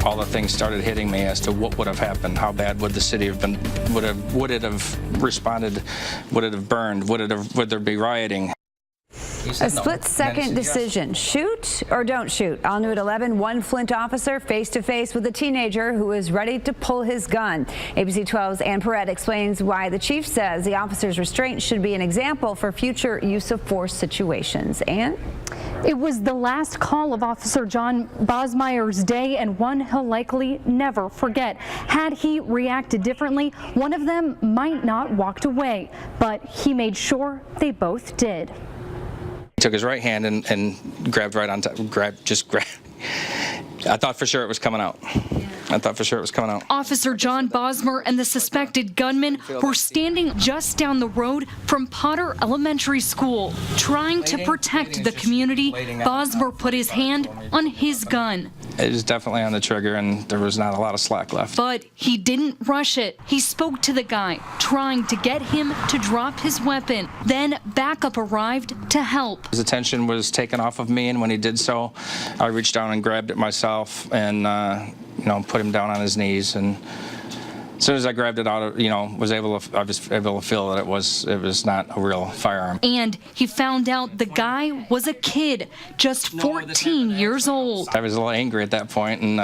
all the things started hitting me as to what would have happened. How bad would the city have been? Would it have responded? Would it have burned? Would there be rioting? A split-second decision, shoot or don't shoot. All new at 11, one Flint officer face-to-face with a teenager who is ready to pull his gun. ABC 12's Ann Perrette explains why the chief says the officer's restraint should be an example for future use of force situations. Ann? It was the last call of Officer John Boismier's day, and one he'll likely never forget. Had he reacted differently, one of them might not walked away, but he made sure they both did. He took his right hand and grabbed right on top, just grabbed. I thought for sure it was coming out. I thought for sure it was coming out. Officer John Boismier and the suspected gunman were standing just down the road from Potter Elementary School. Trying to protect the community, Boismier put his hand on his gun. It was definitely on the trigger, and there was not a lot of slack left. But he didn't rush it. He spoke to the guy, trying to get him to drop his weapon. Then backup arrived to help. His attention was taken off of me, and when he did so, I reached down and grabbed it myself and put him down on his knees. And as soon as I grabbed it out, I was able to feel that it was not a real firearm. And he found out the guy was a kid, just 14 years old. I was a little angry at that point, and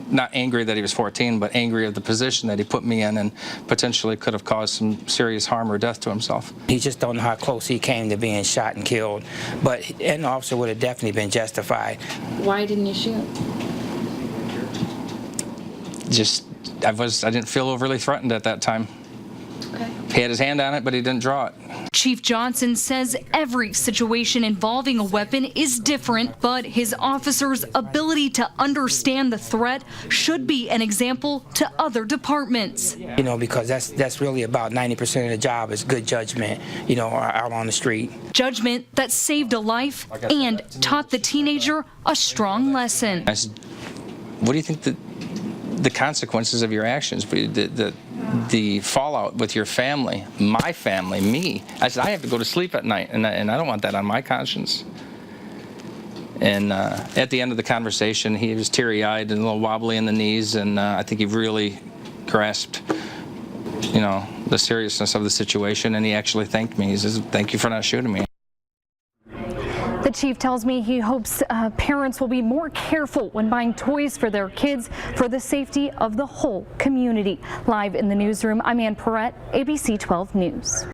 not angry that he was 14, but angry at the position that he put me in and potentially could have caused some serious harm or death to himself. He just don't know how close he came to being shot and killed, but an officer would have definitely been justified. Why didn't you shoot? I didn't feel overly threatened at that time. Okay. He had his hand on it, but he didn't draw it. Chief Johnson says every situation involving a weapon is different, but his officers' ability to understand the threat should be an example to other departments. Because that's really about 90% of the job is good judgment, out on the street. Judgment that saved a life and taught the teenager a strong lesson. I said, what do you think the consequences of your actions, the fallout with your family, my family, me? I said, I have to go to sleep at night, and I don't want that on my conscience. And at the end of the conversation, he was teary-eyed and a little wobbly in the knees, and I think he really grasped, the seriousness of the situation, and he actually thanked me. He says, thank you for not shooting me. The chief tells me he hopes parents will be more careful when buying toys for their kids for the safety of the whole community. Live in the newsroom, I'm Ann Perrette, ABC 12 News.